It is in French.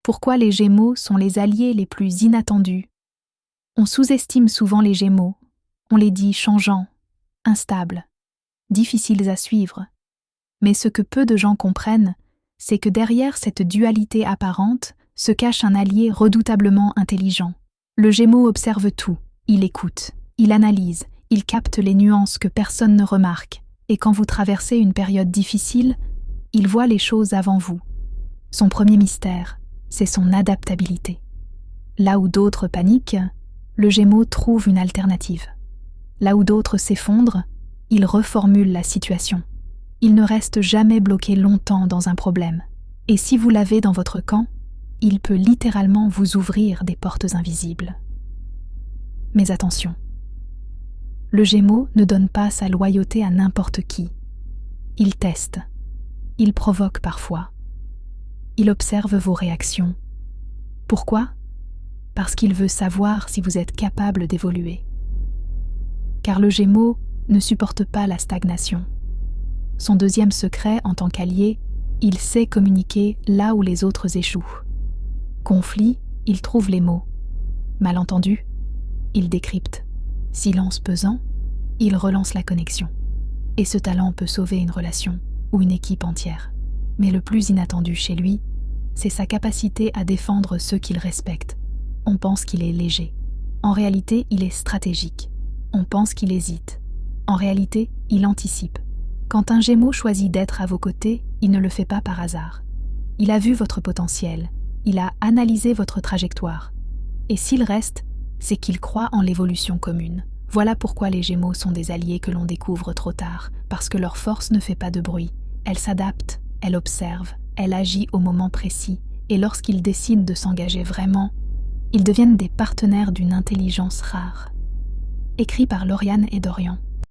Pourquoi les Gémeaux sont les alliés les plus inattendus? On sous-estime souvent les Gémeaux. On les dit changeants, instables, difficiles à suivre. Mais ce que peu de gens comprennent, c'est que derrière cette dualité apparente se cache un allié redoutablement intelligent. Le Gémeaux observe tout, il écoute, il analyse, il capte les nuances que personne ne remarque, et quand vous traversez une période difficile, il voit les choses avant vous. Son premier mystère, c'est son adaptabilité. Là où d'autres paniquent, le Gémeaux trouve une alternative. Là où d'autres s'effondrent, il reformule la situation. Il ne reste jamais bloqué longtemps dans un problème. Et si vous l'avez dans votre camp, il peut littéralement vous ouvrir des portes invisibles. Mais attention, le Gémeaux ne donne pas sa loyauté à n'importe qui. Il teste, il provoque parfois. Il observe vos réactions. Pourquoi? Parce qu'il veut savoir si vous êtes capable d'évoluer. Car le Gémeaux ne supporte pas la stagnation. Son deuxième secret en tant qu'allié, il sait communiquer là où les autres échouent. Conflit, il trouve les mots. Malentendu, il décrypte. Silence pesant, il relance la connexion. Et ce talent peut sauver une relation ou une équipe entière. Mais le plus inattendu chez lui, c'est sa capacité à défendre ceux qu'il respecte. On pense qu'il est léger. En réalité, il est stratégique. On pense qu'il hésite. En réalité, il anticipe. Quand un Gémeaux choisit d'être à vos côtés, il ne le fait pas par hasard. Il a vu votre potentiel. Il a analysé votre trajectoire. Et s'il reste, c'est qu'il croit en l'évolution commune. Voilà pourquoi les Gémeaux sont des alliés que l'on découvre trop tard, parce que leur force ne fait pas de bruit. Elle s'adapte, elle observe, elle agit au moment précis, et lorsqu'ils décident de s'engager vraiment, ils deviennent des partenaires d'une intelligence rare. Écrit par Lauriane et Dorian.